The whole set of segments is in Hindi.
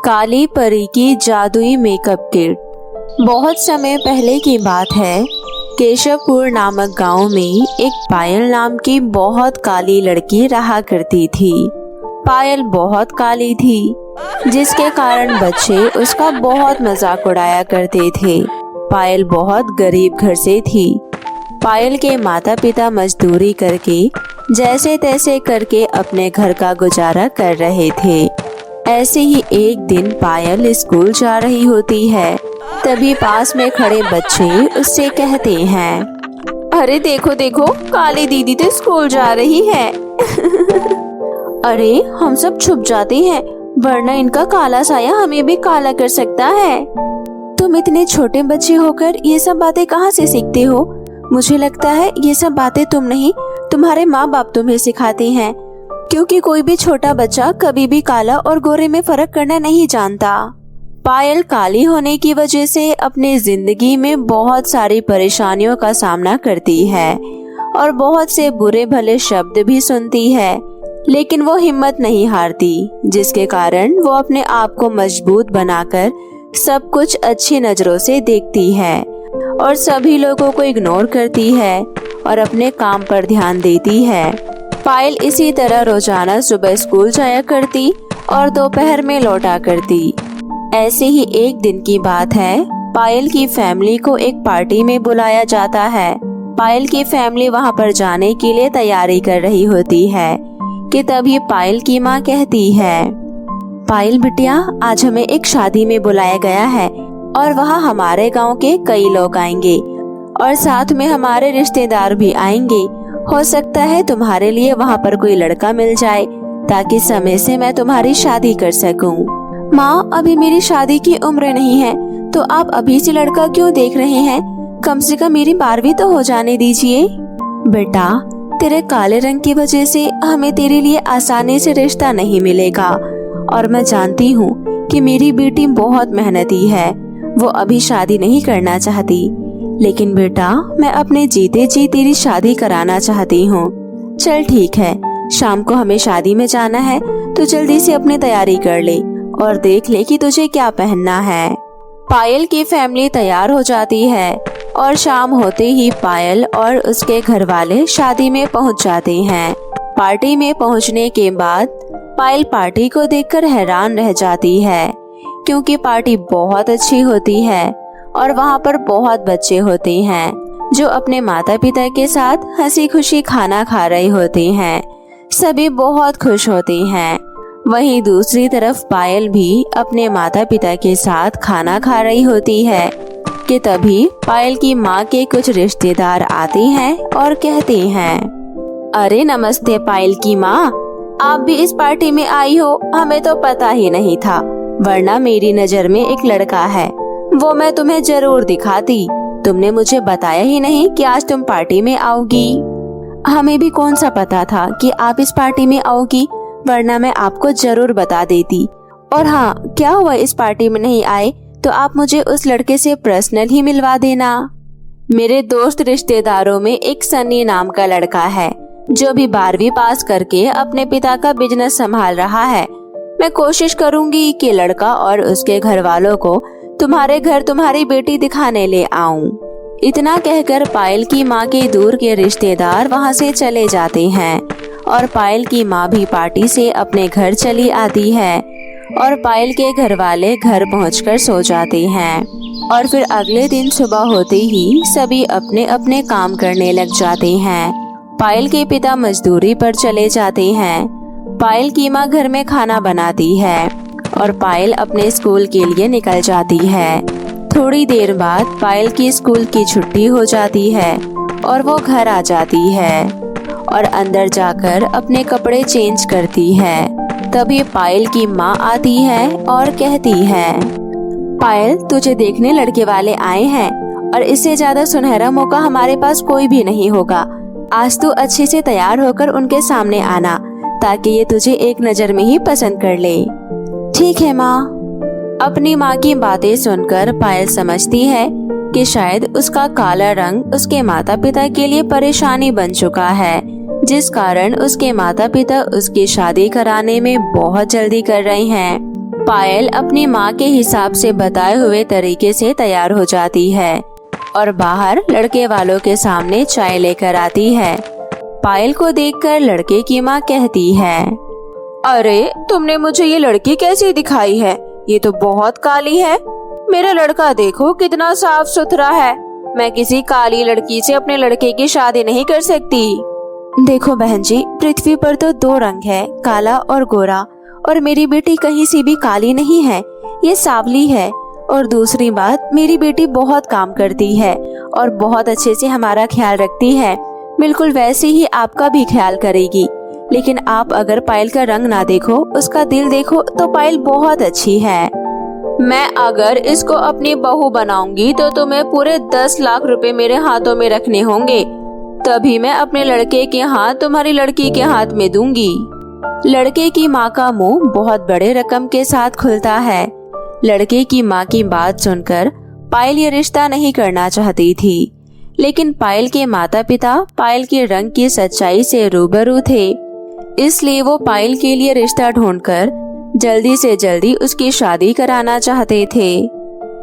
काली परी की जादुई मेकअप किट। बहुत समय पहले की बात है। केशवपुर नामक गांव में एक पायल नाम की बहुत काली लड़की रहा करती थी। पायल बहुत काली थी, जिसके कारण बच्चे उसका बहुत मजाक उड़ाया करते थे। पायल बहुत गरीब घर से थी। पायल के माता पिता मजदूरी करके जैसे तैसे करके अपने घर का गुजारा कर रहे थे। ऐसे ही एक दिन पायल स्कूल जा रही होती है। तभी पास में खड़े बच्चे उससे कहते हैं, अरे देखो देखो, काली दीदी तो स्कूल जा रही है। अरे हम सब छुप जाते हैं, वरना इनका काला साया हमें भी काला कर सकता है। तुम इतने छोटे बच्चे होकर ये सब बातें कहाँ से सीखते हो? मुझे लगता है ये सब बातें तुम नहीं, तुम्हारे माँ बाप तुम्हें सिखाते हैं, क्योंकि कोई भी छोटा बच्चा कभी भी काला और गोरे में फर्क करना नहीं जानता। पायल काली होने की वजह से अपनी जिंदगी में बहुत सारी परेशानियों का सामना करती है और बहुत से बुरे भले शब्द भी सुनती है, लेकिन वो हिम्मत नहीं हारती, जिसके कारण वो अपने आप को मजबूत बनाकर सब कुछ अच्छी नजरों से देखती है और सभी लोगों को इग्नोर करती है और अपने काम पर ध्यान देती है। पायल इसी तरह रोजाना सुबह स्कूल जाया करती और दोपहर में लौटा करती। ऐसे ही एक दिन की बात है, पायल की फैमिली को एक पार्टी में बुलाया जाता है। पायल की फैमिली वहां पर जाने के लिए तैयारी कर रही होती है कि तभी पायल की माँ कहती है, पायल बिटिया, आज हमें एक शादी में बुलाया गया है और वहाँ हमारे गांव के कई लोग आएंगे और साथ में हमारे रिश्तेदार भी आएंगे। हो सकता है तुम्हारे लिए वहाँ पर कोई लड़का मिल जाए ताकि समय से मैं तुम्हारी शादी कर सकूं। माँ, अभी मेरी शादी की उम्र नहीं है, तो आप अभी से लड़का क्यों देख रहे हैं? कम से कम मेरी 12वीं तो हो जाने दीजिए। बेटा, तेरे काले रंग की वजह से हमें तेरे लिए आसानी से रिश्ता नहीं मिलेगा और मैं जानती हूँ कि मेरी बेटी बहुत मेहनती है, वो अभी शादी नहीं करना चाहती, लेकिन बेटा मैं अपने जीते जी तेरी शादी कराना चाहती हूँ। चल ठीक है, शाम को हमें शादी में जाना है, तो जल्दी से अपनी तैयारी कर ले और देख ले कि तुझे क्या पहनना है। पायल की फैमिली तैयार हो जाती है और शाम होते ही पायल और उसके घर वाले शादी में पहुँच जाते हैं। पार्टी में पहुँचने के बाद पायल पार्टी को देखकर हैरान रह जाती है, क्योंकि पार्टी बहुत अच्छी होती है और वहाँ पर बहुत बच्चे होते हैं जो अपने माता पिता के साथ हंसी खुशी खाना खा रहे होते हैं। सभी बहुत खुश होते हैं। वहीं दूसरी तरफ पायल भी अपने माता पिता के साथ खाना खा रही होती है कि तभी पायल की माँ के कुछ रिश्तेदार आते हैं और कहते हैं, अरे नमस्ते पायल की माँ, आप भी इस पार्टी में आई हो? हमें तो पता ही नहीं था, वरना मेरी नजर में एक लड़का है, वो मैं तुम्हें जरूर दिखाती। तुमने मुझे बताया ही नहीं कि आज तुम पार्टी में आओगी। हमें भी कौन सा पता था कि आप इस पार्टी में आओगी, वरना मैं आपको जरूर बता देती। और हाँ, क्या हुआ इस पार्टी में नहीं आए तो आप मुझे उस लड़के से पर्सनल ही मिलवा देना। मेरे दोस्त रिश्तेदारों में एक सन्नी नाम का लड़का है जो भी 12वीं पास करके अपने पिता का बिजनेस संभाल रहा है। मैं कोशिश करूंगी कि लड़का और उसके घर वालों को तुम्हारे घर तुम्हारी बेटी दिखाने ले आऊं। इतना कहकर पायल की माँ के दूर के रिश्तेदार वहाँ से चले जाते हैं और पायल की माँ भी पार्टी से अपने घर चली आती है और पायल के घर वाले घर पहुंचकर सो जाते हैं। और फिर अगले दिन सुबह होते ही सभी अपने अपने काम करने लग जाते हैं। पायल के पिता मजदूरी पर चले जाते हैं। पायल की माँ घर में खाना बनाती है और पायल अपने स्कूल के लिए निकल जाती है। थोड़ी देर बाद पायल की स्कूल की छुट्टी हो जाती है और वो घर आ जाती है और अंदर जाकर अपने कपड़े चेंज करती है। तभी पायल की माँ आती है और कहती है, पायल, तुझे देखने लड़के वाले आए हैं और इससे ज्यादा सुनहरा मौका हमारे पास कोई भी नहीं होगा। आज तू अच्छे से तैयार होकर उनके सामने आना ताकि ये तुझे एक नजर में ही पसंद कर ले। ठीक है माँ। अपनी माँ की बातें सुनकर पायल समझती है कि शायद उसका काला रंग उसके माता पिता के लिए परेशानी बन चुका है, जिस कारण उसके माता पिता उसकी शादी कराने में बहुत जल्दी कर रहे हैं। पायल अपनी माँ के हिसाब से बताए हुए तरीके से तैयार हो जाती है और बाहर लड़के वालों के सामने चाय लेकर आती है। पायल को देखकर लड़के की माँ कहती है, अरे तुमने मुझे ये लड़की कैसी दिखाई है? ये तो बहुत काली है। मेरा लड़का देखो कितना साफ सुथरा है। मैं किसी काली लड़की से अपने लड़के की शादी नहीं कर सकती। देखो बहन जी, पृथ्वी पर तो दो रंग है, काला और गोरा, और मेरी बेटी कहीं से भी काली नहीं है, ये सांवली है। और दूसरी बात, मेरी बेटी बहुत काम करती है और बहुत अच्छे से हमारा ख्याल रखती है, बिल्कुल वैसे ही आपका भी ख्याल करेगी। लेकिन आप अगर पायल का रंग ना देखो, उसका दिल देखो, तो पायल बहुत अच्छी है। मैं अगर इसको अपनी बहू बनाऊंगी तो तुम्हें पूरे 10 लाख रुपए मेरे हाथों में रखने होंगे, तभी मैं अपने लड़के के हाथ तुम्हारी लड़की के हाथ में दूंगी। लड़के की माँ का मुंह बहुत बड़े रकम के साथ खुलता है। लड़के की माँ की बात सुनकर पायल ये रिश्ता नहीं करना चाहती थी, लेकिन पायल के माता पिता पायल के रंग की सच्चाई से रूबरू थे, इसलिए वो पायल के लिए रिश्ता ढूंढकर जल्दी से जल्दी उसकी शादी कराना चाहते थे।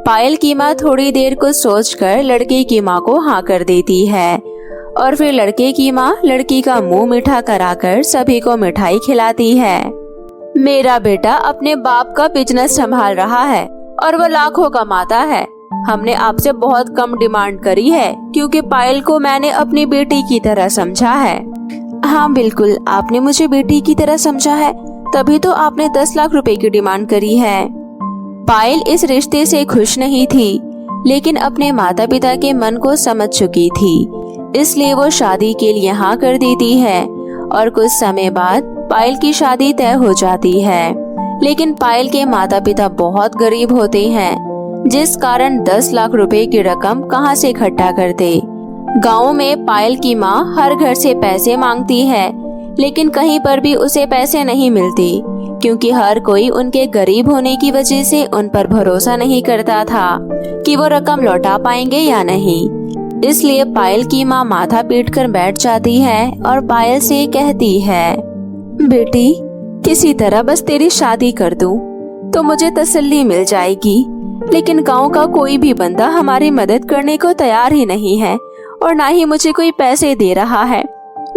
पायल की माँ थोड़ी देर को सोचकर लड़के की माँ को हाँ कर देती है और फिर लड़के की माँ लड़की का मुंह मीठा कराकर सभी को मिठाई खिलाती है। मेरा बेटा अपने बाप का बिजनेस संभाल रहा है और वो लाखों कमाता है। हमने आपसे बहुत कम डिमांड करी है क्योंकि पायल को मैंने अपनी बेटी की तरह समझा है। हाँ बिल्कुल, आपने मुझे बेटी की तरह समझा है, तभी तो आपने 10 लाख रुपए की डिमांड करी है। पायल इस रिश्ते से खुश नहीं थी, लेकिन अपने माता पिता के मन को समझ चुकी थी, इसलिए वो शादी के लिए हाँ कर देती है और कुछ समय बाद पायल की शादी तय हो जाती है। लेकिन पायल के माता पिता बहुत गरीब होते हैं, जिस कारण 10 लाख रुपए की रकम कहां से इकट्ठा करते। गांव में पायल की माँ हर घर से पैसे मांगती है, लेकिन कहीं पर भी उसे पैसे नहीं मिलते, क्योंकि हर कोई उनके गरीब होने की वजह से उन पर भरोसा नहीं करता था कि वो रकम लौटा पाएंगे या नहीं। इसलिए पायल की माँ माथा पीट कर बैठ जाती है और पायल से कहती है, बेटी किसी तरह बस तेरी शादी कर दूं तो मुझे तसल्ली मिल जाएगी, लेकिन गांव का कोई भी बंदा हमारी मदद करने को तैयार ही नहीं है और ना ही मुझे कोई पैसे दे रहा है।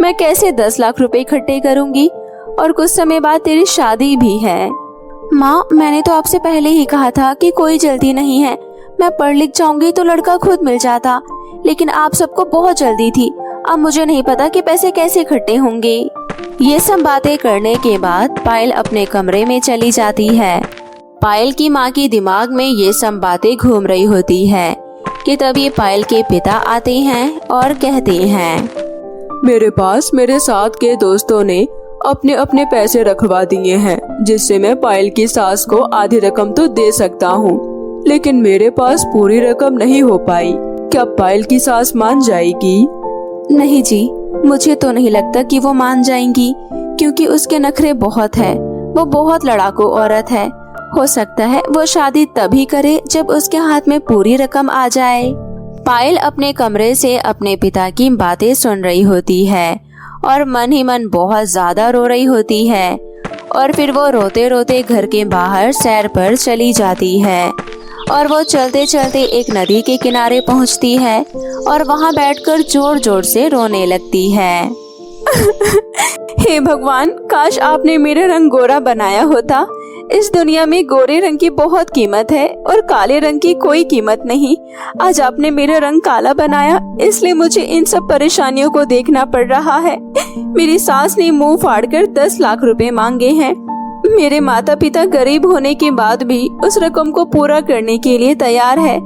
मैं कैसे 10 लाख रुपए इकट्ठे करूंगी और कुछ समय बाद तेरी शादी भी है। माँ, मैंने तो आपसे पहले ही कहा था कि कोई जल्दी नहीं है, मैं पढ़ लिख जाऊंगी तो लड़का खुद मिल जाता, लेकिन आप सबको बहुत जल्दी थी। अब मुझे नहीं पता कि पैसे कैसे इकट्ठे होंगे। ये सब बातें करने के बाद पायल अपने कमरे में चली जाती है। पायल की माँ के दिमाग में ये सब बातें घूम रही होती है कि तभी पायल के पिता आते हैं और कहते हैं, मेरे पास मेरे साथ के दोस्तों ने अपने अपने पैसे रखवा दिए हैं, जिससे मैं पायल की सास को आधी रकम तो दे सकता हूँ, लेकिन मेरे पास पूरी रकम नहीं हो पाई। क्या पायल की सास मान जाएगी? नहीं जी, मुझे तो नहीं लगता कि वो मान जाएंगी, क्योंकि उसके नखरे बहुत है। वो बहुत लड़ाकू औरत है। हो सकता है वो शादी तभी करे जब उसके हाथ में पूरी रकम आ जाए। पायल अपने कमरे से अपने पिता की बातें सुन रही होती है और मन ही मन बहुत ज्यादा रो रही होती है, और फिर वो रोते रोते घर के बाहर सैर पर चली जाती है और वो चलते चलते एक नदी के किनारे पहुंचती है और वहां बैठकर जोर जोर से रोने लगती है। हे भगवान, काश आपने मेरा रंग गोरा बनाया होता। इस दुनिया में गोरे रंग की बहुत कीमत है और काले रंग की कोई कीमत नहीं। आज आपने मेरा रंग काला बनाया, इसलिए मुझे इन सब परेशानियों को देखना पड़ रहा है। मेरी सास ने मुंह फाड़कर 10 लाख रुपए मांगे हैं। मेरे माता पिता गरीब होने के बाद भी उस रकम को पूरा करने के लिए तैयार है,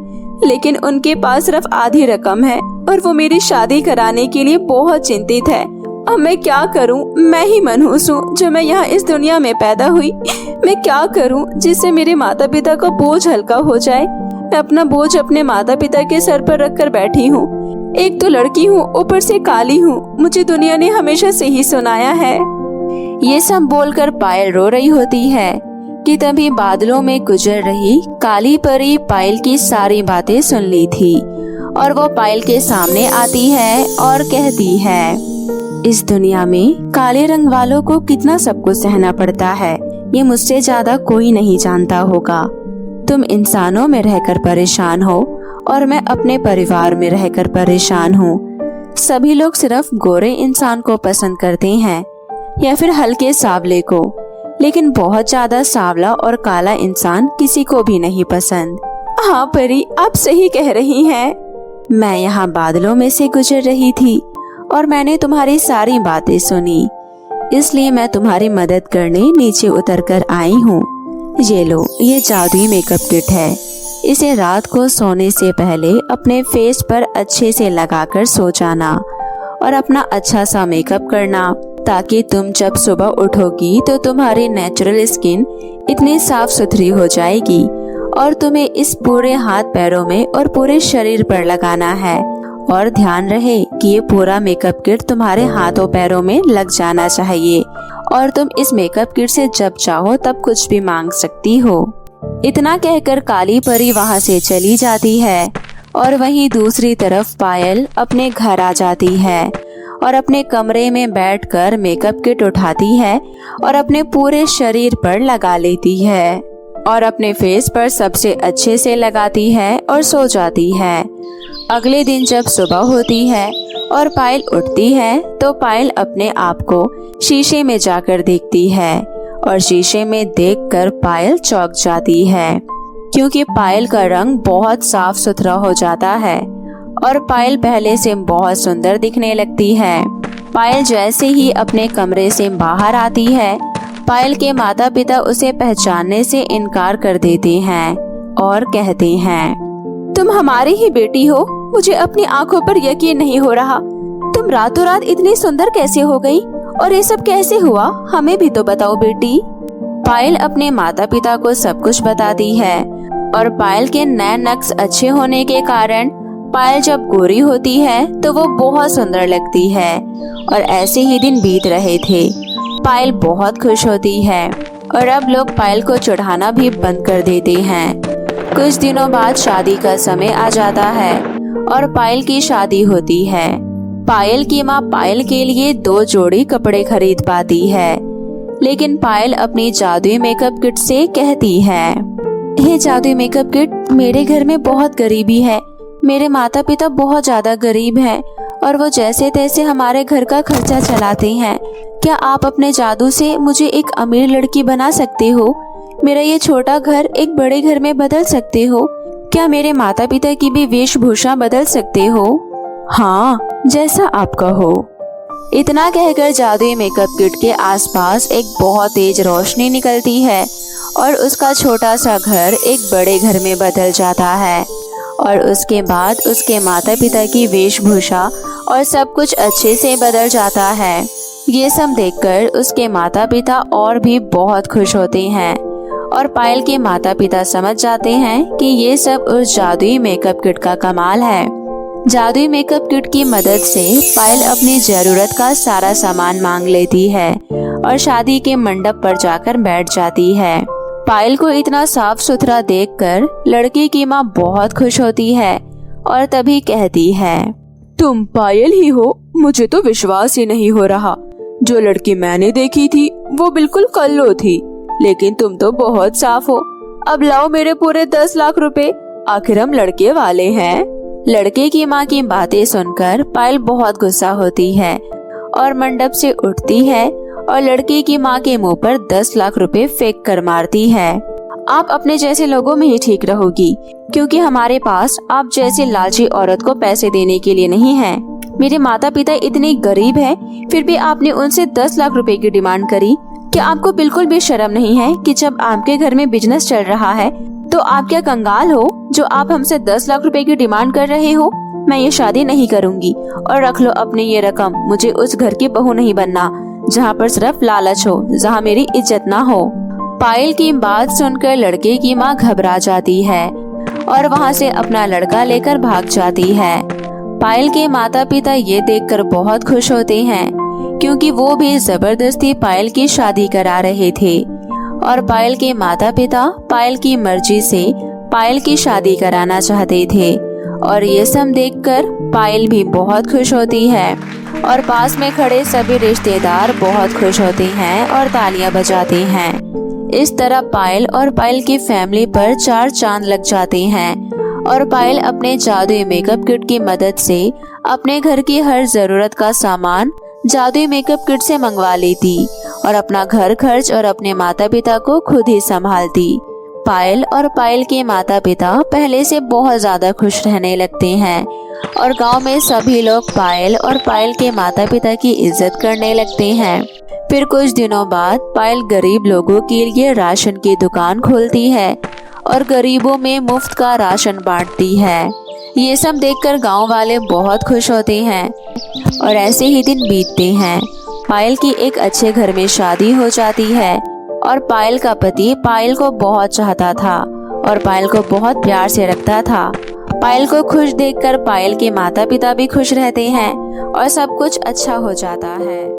लेकिन उनके पास सिर्फ आधी रकम है और वो मेरी शादी कराने के लिए बहुत चिंतित है। अब मैं क्या करूं? मैं ही मनहूस हूं जो मैं यहाँ इस दुनिया में पैदा हुई। मैं क्या करूं जिससे मेरे माता पिता का बोझ हल्का हो जाए? मैं अपना बोझ अपने माता पिता के सर पर रख कर बैठी हूँ। एक तो लड़की हूँ, ऊपर से काली हूँ। मुझे दुनिया ने हमेशा से ही सुनाया है। ये सब बोलकर पायल रो रही होती है कि तभी बादलों में गुजर रही काली परी पायल की सारी बातें सुन ली थी और वो पायल के सामने आती है और कहती है, इस दुनिया में काले रंग वालों को कितना सब कुछ सहना पड़ता है, ये मुझसे ज्यादा कोई नहीं जानता होगा। तुम इंसानों में रहकर परेशान हो और मैं अपने परिवार में रहकर परेशान हूँ। सभी लोग सिर्फ गोरे इंसान को पसंद करते हैं या फिर हल्के सांवले को, लेकिन बहुत ज्यादा सांवला और काला इंसान किसी को भी नहीं पसंद। हाँ परी, आप सही कह रही हैं। मैं यहाँ बादलों में से गुजर रही थी और मैंने तुम्हारी सारी बातें सुनी, इसलिए मैं तुम्हारी मदद करने नीचे उतर कर आई हूँ। ये लो, ये जादुई मेकअप किट है। इसे रात को सोने से पहले अपने फेस पर अच्छे से लगाकर सो जाना और अपना अच्छा सा मेकअप करना, ताकि तुम जब सुबह उठोगी तो तुम्हारी नेचुरल स्किन इतनी साफ सुथरी हो जाएगी। और तुम्हें इस पूरे हाथ पैरों में और पूरे शरीर पर लगाना है। और ध्यान रहे कि ये पूरा मेकअप किट तुम्हारे हाथों पैरों में लग जाना चाहिए और तुम इस मेकअप किट से जब चाहो तब कुछ भी मांग सकती हो। इतना कहकर काली परी वहाँ से चली जाती है और वहीं दूसरी तरफ पायल अपने घर आ जाती है और अपने कमरे में बैठकर मेकअप किट उठाती है और अपने पूरे शरीर पर लगा लेती है और अपने फेस पर सबसे अच्छे से लगाती है और सो जाती है। अगले दिन जब सुबह होती है और पायल उठती है तो पायल अपने आप को शीशे में जाकर देखती है और शीशे में देखकर पायल चौंक जाती है, क्योंकि पायल का रंग बहुत साफ सुथरा हो जाता है और पायल पहले से बहुत सुंदर दिखने लगती है। पायल जैसे ही अपने कमरे से बाहर आती है, पायल के माता पिता उसे पहचानने से इनकार कर देते हैं और कहते हैं, तुम हमारी ही बेटी हो। मुझे अपनी आंखों पर यकीन नहीं हो रहा। तुम रातों रात इतनी सुंदर कैसे हो गई और ये सब कैसे हुआ? हमें भी तो बताओ बेटी। पायल अपने माता पिता को सब कुछ बताती है और पायल के नैन नक्श अच्छे होने के कारण पायल जब गोरी होती है तो वो बहुत सुंदर लगती है। और ऐसे ही दिन बीत रहे थे। पायल बहुत खुश होती है और अब लोग पायल को चढ़ाना भी बंद कर देते हैं। कुछ दिनों बाद शादी का समय आ जाता है और पायल की शादी होती है। पायल की माँ पायल के लिए 2 जोड़ी कपड़े खरीद पाती है, लेकिन पायल अपनी जादुई मेकअप किट से कहती है, हे जादुई मेकअप किट, मेरे घर में बहुत गरीबी है। मेरे माता पिता बहुत ज्यादा गरीब हैं और वो जैसे तैसे हमारे घर का खर्चा चलाते हैं। क्या आप अपने जादू से मुझे एक अमीर लड़की बना सकते हो? मेरा ये छोटा घर एक बड़े घर में बदल सकते हो? क्या मेरे माता पिता की भी वेशभूषा बदल सकते हो? हाँ, जैसा आपका हो। इतना कहकर जादुई मेकअप किट के आसपास एक बहुत तेज रोशनी निकलती है और उसका छोटा सा घर एक बड़े घर में बदल जाता है। और उसके बाद उसके माता पिता की वेशभूषा और सब कुछ अच्छे से बदल जाता है। ये सब देखकर उसके माता पिता और भी बहुत खुश होते हैं और पायल के माता पिता समझ जाते हैं कि ये सब उस जादुई मेकअप किट का कमाल है। जादुई मेकअप किट की मदद से पायल अपनी जरूरत का सारा सामान मांग लेती है और शादी के मंडप पर जाकर बैठ जाती है। पायल को इतना साफ सुथरा देखकर लड़की की माँ बहुत खुश होती है और तभी कहती है, तुम पायल ही हो? मुझे तो विश्वास ही नहीं हो रहा। जो लड़की मैंने देखी थी वो बिल्कुल कल्लो थी, लेकिन तुम तो बहुत साफ हो। अब लाओ मेरे पूरे 10 लाख रुपए, आखिर हम लड़के वाले हैं। लड़के की माँ की बातें सुनकर पायल बहुत गुस्सा होती है और मंडप से उठती है और लड़की की माँ के मुंह पर 10 लाख रुपए फेंक कर मारती है। आप अपने जैसे लोगों में ही ठीक रहोगी, क्योंकि हमारे पास आप जैसी लालची औरत को पैसे देने के लिए नहीं है। मेरे माता पिता इतने गरीब हैं, फिर भी आपने उनसे 10 लाख रुपए की डिमांड करी। क्या आपको बिल्कुल भी शर्म नहीं है कि जब आपके घर में बिजनेस चल रहा है तो आप क्या कंगाल हो जो आप हमसे 10 लाख रुपए की डिमांड कर रहे हो? मैं ये शादी नहीं करूंगी और रख लो अपनी ये रकम। मुझे उस घर की बहू नहीं बनना जहाँ पर सिर्फ लालच हो, जहाँ मेरी इज्जत ना हो। पायल की बात सुनकर लड़के की माँ घबरा जाती है और वहाँ से अपना लड़का लेकर भाग जाती है। पायल के माता पिता ये देखकर बहुत खुश होते हैं, क्योंकि वो भी जबरदस्ती पायल की शादी करा रहे थे और पायल के माता पिता पायल की मर्जी से पायल की शादी कराना चाहते थे। और ये सब देखकर पायल भी बहुत खुश होती है और पास में खड़े सभी रिश्तेदार बहुत खुश होते हैं और तालियां बजाते हैं। इस तरह पायल और पायल की फैमिली पर 4 चांद लग जाते हैं और पायल अपने जादुई मेकअप किट की मदद से अपने घर की हर जरूरत का सामान जादुई मेकअप किट से मंगवा लेती और अपना घर खर्च और अपने माता पिता को खुद ही संभालती। पायल और पायल के माता पिता पहले से बहुत ज्यादा खुश रहने लगते हैं और गांव में सभी लोग पायल और पायल के माता पिता की इज्जत करने लगते हैं। फिर कुछ दिनों बाद पायल गरीब लोगों के लिए राशन की दुकान खोलती है और गरीबों में मुफ्त का राशन बांटती है। ये सब देखकर गांव वाले बहुत खुश होते हैं और ऐसे ही दिन बीतते हैं। पायल की एक अच्छे घर में शादी हो जाती है और पायल का पति पायल को बहुत चाहता था और पायल को बहुत प्यार से रखता था। पायल को खुश देखकर पायल के माता पिता भी खुश रहते हैं और सब कुछ अच्छा हो जाता है।